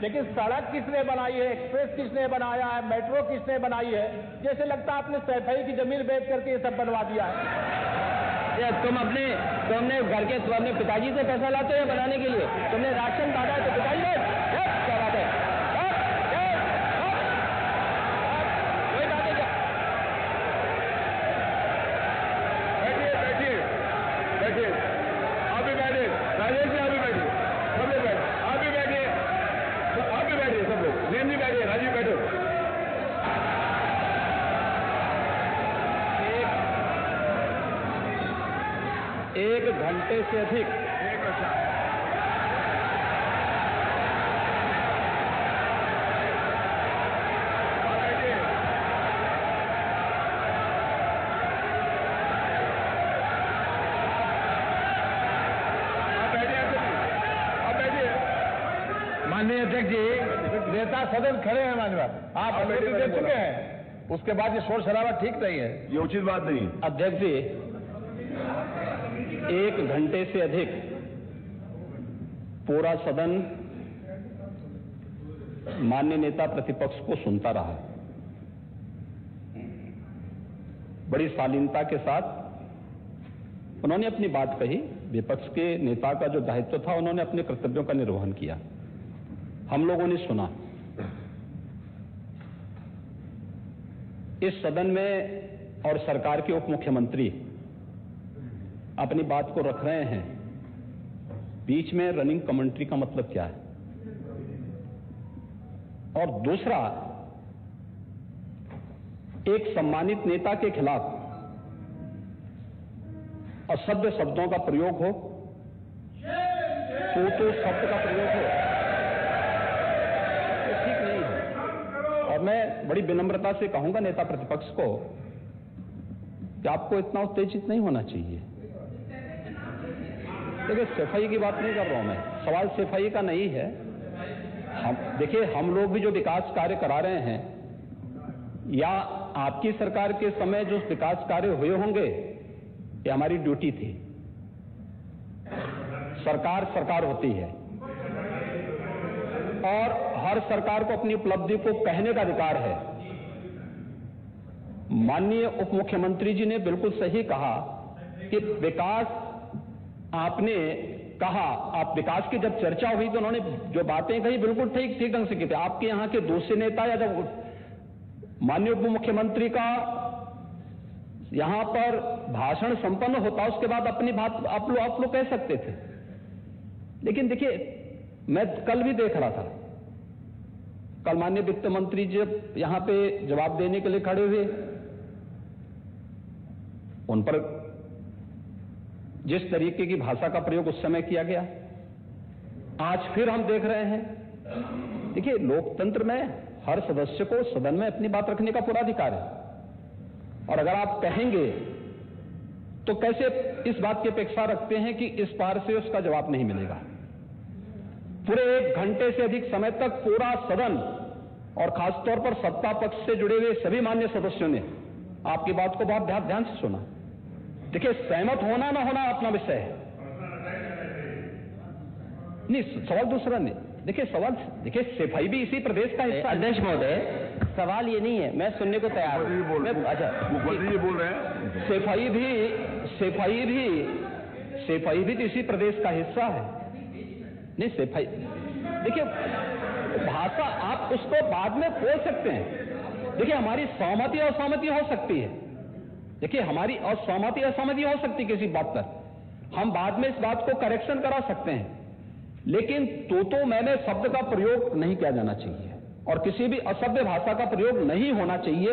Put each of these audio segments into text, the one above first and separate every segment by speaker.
Speaker 1: लेकिन सड़क किसने बनाई है, एक्सप्रेस किसने बनाया है, मेट्रो किसने बनाई है? जैसे लगता है आपने सैफई की जमीन बेच करके ये सब बनवा दिया है।
Speaker 2: तुमने घर के अपने पिताजी से पैसा लाते हो बनाने के लिए? तुमने राशन बांटा है तो पिताजी ने क्या बात है? कोई बात है क्या?
Speaker 3: बैठिए, आप भी बैठिए, राजेश जी आप भी बैठिए, सब लोग बैठे, आप भी बैठिए, सब लोग, नीम जी बैठिए, राजीव बैठो।
Speaker 2: एक घंटे से अधिक
Speaker 1: माननीय अध्यक्ष जी, नेता सदन खड़े हैं माननीय, आप अनुमति दे चुके हैं, उसके बाद ये शोर शराबा ठीक नहीं है,
Speaker 3: ये उचित बात नहीं।
Speaker 2: अध्यक्ष जी, 1 घंटे से अधिक पूरा सदन माननीय नेता प्रतिपक्ष को सुनता रहा। बड़ी शालीनता के साथ उन्होंने अपनी बात कही। विपक्ष के नेता का जो दायित्व था, उन्होंने अपने कर्तव्यों का निर्वहन किया। हम लोगों ने सुना। इस सदन में और सरकार के उप मुख्यमंत्री अपनी बात को रख रहे हैं, बीच में रनिंग कमेंट्री का मतलब क्या है? और दूसरा, एक सम्मानित नेता के खिलाफ असभ्य शब्दों का प्रयोग हो, तो शब्द का प्रयोग हो, तो ठीक नहीं है। और मैं बड़ी विनम्रता से कहूंगा नेता प्रतिपक्ष को कि आपको इतना उत्तेजित नहीं होना चाहिए। देखिए, सफाई की बात नहीं कर रहा हूं मैं, सवाल सफाई का नहीं है। देखिए, हम लोग भी जो विकास कार्य करा रहे हैं, या आपकी सरकार के समय जो विकास कार्य हुए होंगे, ये हमारी ड्यूटी थी। सरकार सरकार होती है और हर सरकार को अपनी उपलब्धि को कहने का अधिकार है। माननीय उप मुख्यमंत्री जी ने बिल्कुल सही कहा कि विकास, आपने कहा, आप विकास की जब चर्चा हुई तो उन्होंने जो बातें कही बिल्कुल ठीक ढंग से की थी। आपके यहां के दूसरे नेता या जब माननीय उप मुख्यमंत्री का यहां पर भाषण संपन्न होता, उसके बाद अपनी बात आप लोग कह सकते थे। लेकिन देखिए, मैं कल भी देख रहा था, कल माननीय वित्त मंत्री जी यहां पे जवाब देने के लिए खड़े हुए, उन पर जिस तरीके की भाषा का प्रयोग उस समय किया गया, आज फिर हम देख रहे हैं। देखिए, लोकतंत्र में हर सदस्य को सदन में अपनी बात रखने का पूरा अधिकार है, और अगर आप कहेंगे तो कैसे इस बात की अपेक्षा रखते हैं कि इस पार से उसका जवाब नहीं मिलेगा? पूरे 1 घंटे से अधिक समय तक पूरा सदन और खासतौर पर सत्ता पक्ष से जुड़े हुए सभी मान्य सदस्यों ने आपकी बात को बहुत ध्यान से सुना। देखिए, सहमत होना ना होना अपना विषय है, नहीं, सवाल दूसरा नहीं। देखिए, देखिए, सफाई भी इसी प्रदेश का हिस्सा। अध्यक्ष महोदय, सवाल ये नहीं है, मैं सुनने को तैयार हूं। अच्छा,
Speaker 3: मुखर्जी बोल रहे हैं,
Speaker 2: सफाई भी तो इसी प्रदेश का हिस्सा है। नहीं, सफाई, देखिए, भाषा आप उसको बाद में बोल सकते हैं। देखिए, हमारी सहमति असहमति हो सकती है। देखिए, हमारी असहमति असहमति हो सकती है किसी बात पर, हम बाद में इस बात को करेक्शन करा सकते हैं। लेकिन तो मैंने शब्द का प्रयोग नहीं किया जाना चाहिए और किसी भी असभ्य भाषा का प्रयोग नहीं होना चाहिए।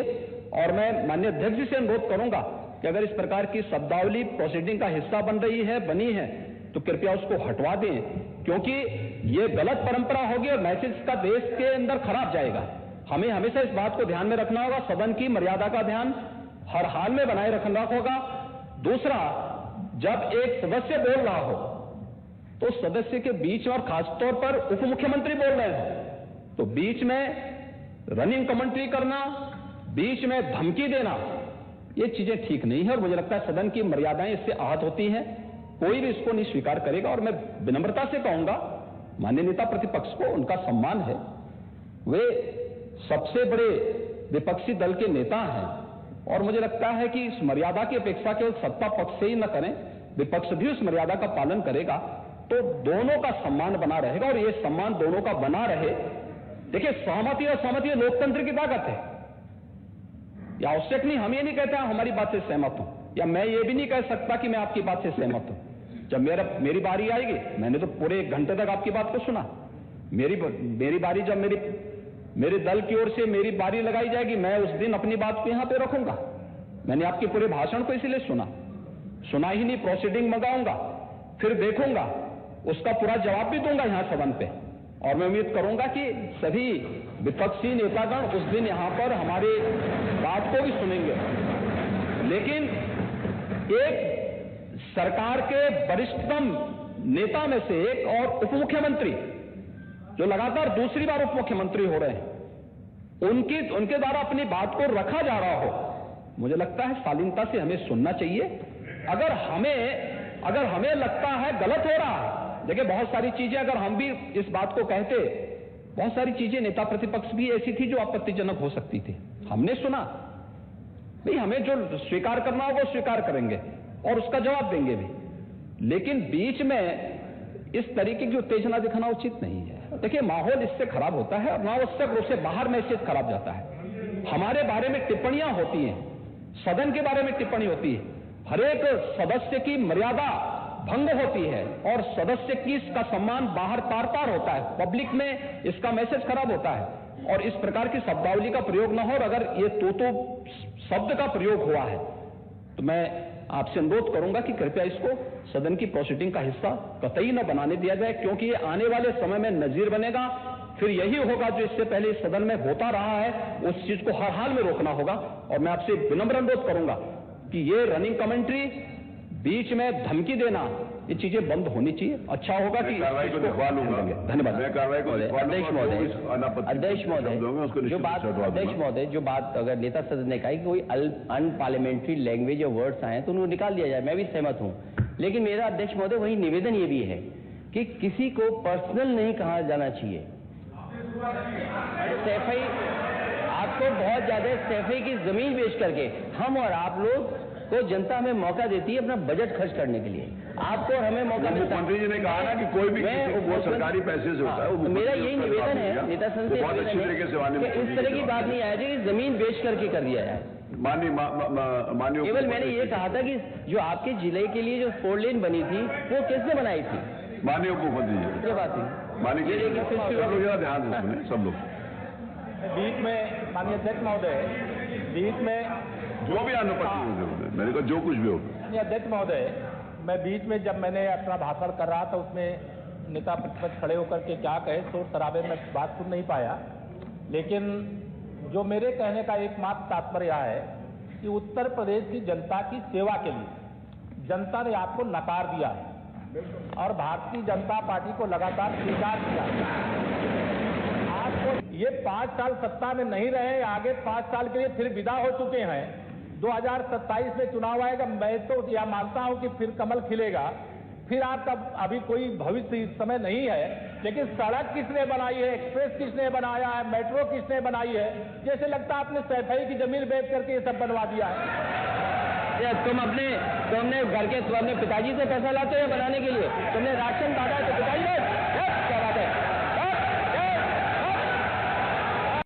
Speaker 2: और मैं माननीय अध्यक्ष जी से अनुरोध करूंगा कि अगर इस प्रकार की शब्दावली प्रोसीडिंग का हिस्सा बनी है तो कृपया उसको हटवा दें, क्योंकि ये गलत परंपरा होगी और मैसेज का देश के अंदर खराब जाएगा। हमें हमेशा इस बात को ध्यान में रखना होगा, सदन की मर्यादा का ध्यान हर हाल में बनाए रखना होगा। दूसरा, जब एक सदस्य बोल रहा हो तो सदस्य के बीच में, और खासतौर पर उप मुख्यमंत्री बोल रहे हैं, तो बीच में रनिंग कमेंट्री करना, बीच में धमकी देना, ये चीजें ठीक नहीं है। और मुझे लगता है सदन की मर्यादाएं इससे आहत होती हैं। कोई भी इसको नहीं स्वीकार करेगा। और मैं विनम्रता से कहूंगा माननीय नेता प्रतिपक्ष को उनका सम्मान है, वे सबसे बड़े विपक्षी दल के नेता हैं और मुझे लगता है कि इस मर्यादा की अपेक्षा केवल सत्ता पक्ष से ही न करें, विपक्ष भी उस मर्यादा का पालन करेगा तो दोनों का सम्मान बना रहेगा और ये सम्मान दोनों का बना रहे। देखिए, सहमति और सहमति लोकतंत्र की ताकत है। या आवश्यक नहीं, हम ये नहीं कहते हमारी बात से सहमत हूं, या मैं ये भी नहीं कह सकता कि मैं आपकी बात से सहमत हूं। जब मेरी बारी आएगी, मैंने तो पूरे 1 घंटे तक आपकी बात को सुना, मेरी बारी जब मेरे दल की ओर से मेरी बारी लगाई जाएगी, मैं उस दिन अपनी बात को यहां पे रखूंगा। मैंने आपके पूरे भाषण को इसीलिए सुना ही नहीं, प्रोसीडिंग मंगाऊंगा, फिर देखूंगा, उसका पूरा जवाब भी दूंगा यहां सदन पे। और मैं उम्मीद करूंगा कि सभी विपक्षी नेतागण उस दिन यहां पर हमारी बात को भी सुनेंगे। लेकिन एक सरकार के वरिष्ठतम नेता में से एक और उप मुख्यमंत्री जो लगातार दूसरी बार उप मुख्यमंत्री हो रहे हैं, उनके द्वारा अपनी बात को रखा जा रहा हो, मुझे लगता है शालीनता से हमें सुनना चाहिए। अगर हमें लगता है गलत हो रहा है, देखिए बहुत सारी चीजें अगर हम भी इस बात को कहते, बहुत सारी चीजें नेता प्रतिपक्ष भी ऐसी थी जो आपत्तिजनक हो सकती थी, हमने सुना। भाई, हमें जो स्वीकार करना होगा वो स्वीकार करेंगे और उसका जवाब देंगे भी, लेकिन बीच में इस तरीके की उत्तेजना दिखाना उचित नहीं है। देखिए, माहौल इससे खराब होता है और अनावश्यक रूप से बाहर मैसेज खराब जाता है। हमारे बारे में टिप्पणियां होती हैं, सदन के बारे में टिप्पणी होती है, हर एक सदस्य की मर्यादा भंग होती है और सदस्य की इसका सम्मान बाहर तार तार होता है, पब्लिक में इसका मैसेज खराब होता है और इस प्रकार की शब्दावली का प्रयोग न हो। और अगर ये तो शब्द का प्रयोग हुआ है तो मैं आपसे अनुरोध करूंगा कि कृपया इसको सदन की प्रोसीडिंग का हिस्सा कतई न बनाने दिया जाए, क्योंकि ये आने वाले समय में नजीर बनेगा। फिर यही होगा जो इससे पहले इस सदन में होता रहा है, उस चीज को हर हाल में रोकना होगा। और मैं आपसे विनम्र अनुरोध करूंगा कि ये रनिंग कमेंट्री, बीच में धमकी देना, ये चीजें बंद होनी चाहिए। अच्छा होगा कि
Speaker 3: कार्रवाई को लिखवा लूंगा।
Speaker 2: धन्यवाद।
Speaker 3: मैं कार्रवाई को
Speaker 4: अध्यक्ष महोदय, जो बात अगर नेता सदन ने कहा कि कोई अनपार्लियामेंट्री लैंग्वेज या वर्ड्स आए तो उनको निकाल दिया जाए, मैं भी सहमत हूं। लेकिन मेरा अध्यक्ष महोदय वही निवेदन ये भी है कि किसी को पर्सनल नहीं कहा जाना चाहिए। सैफई, आपको बहुत ज्यादा सैफई की जमीन बेच करके हम और आप लोग को जनता हमें मौका देती है अपना बजट खर्च करने के लिए, आपको और हमें मौका मिलता है।
Speaker 3: मुख्यमंत्री जी ने कहा ना कि कोई भी वो सरकारी पैसे से होता है।
Speaker 4: तो मेरा यही निवेदन है नेता संसद से,
Speaker 3: बहुत अच्छी तरीके से
Speaker 4: इस तरह की बात नहीं आए कि जमीन बेच करके कर दिया जाए।
Speaker 3: माननीय
Speaker 4: केवल मैंने ये कहा था कि जो आपके जिले के लिए जो 4 लेन बनी थी वो किसने बनाई थी?
Speaker 3: माननीय उप मुख्यमंत्री जी।
Speaker 4: ये बात थी।
Speaker 3: माननीय सब लोग ध्यान से सुने, सब लोग
Speaker 1: बीच में माननीय अध्यक्ष महोदय, बीच में
Speaker 3: जो भी अनुपस्थित मैंने कहा जो कुछ भी हो।
Speaker 1: अध्यक्ष महोदय, मैं बीच में जब मैंने अपना भाषण कर रहा था उसमें नेता प्रतिपक्ष खड़े होकर के क्या कहे, शोर शराबे में बात सुन नहीं पाया। लेकिन जो मेरे कहने का एकमात्र तात्पर्य है कि उत्तर प्रदेश की जनता की सेवा के लिए जनता ने आपको नकार दिया है और भारतीय जनता पार्टी को लगातार स्वीकार किया। आपको ये 5 साल सत्ता में नहीं रहे, आगे 5 साल के लिए फिर विदा हो चुके हैं। 2027 में चुनाव आएगा, मैं तो यह मानता हूं कि फिर कमल खिलेगा, फिर आपका अभी कोई भविष्य इस समय नहीं है। लेकिन सड़क किसने बनाई है, एक्सप्रेस किसने बनाया है, मेट्रो किसने बनाई है, जैसे लगता है आपने सैफई की जमीन बेच करके ये सब बनवा दिया है।
Speaker 4: तुम अपने घर के, तुम अपने पिताजी से पैसा लाते हो बनाने के लिए, तुमने राशन बांटा तो पिताजी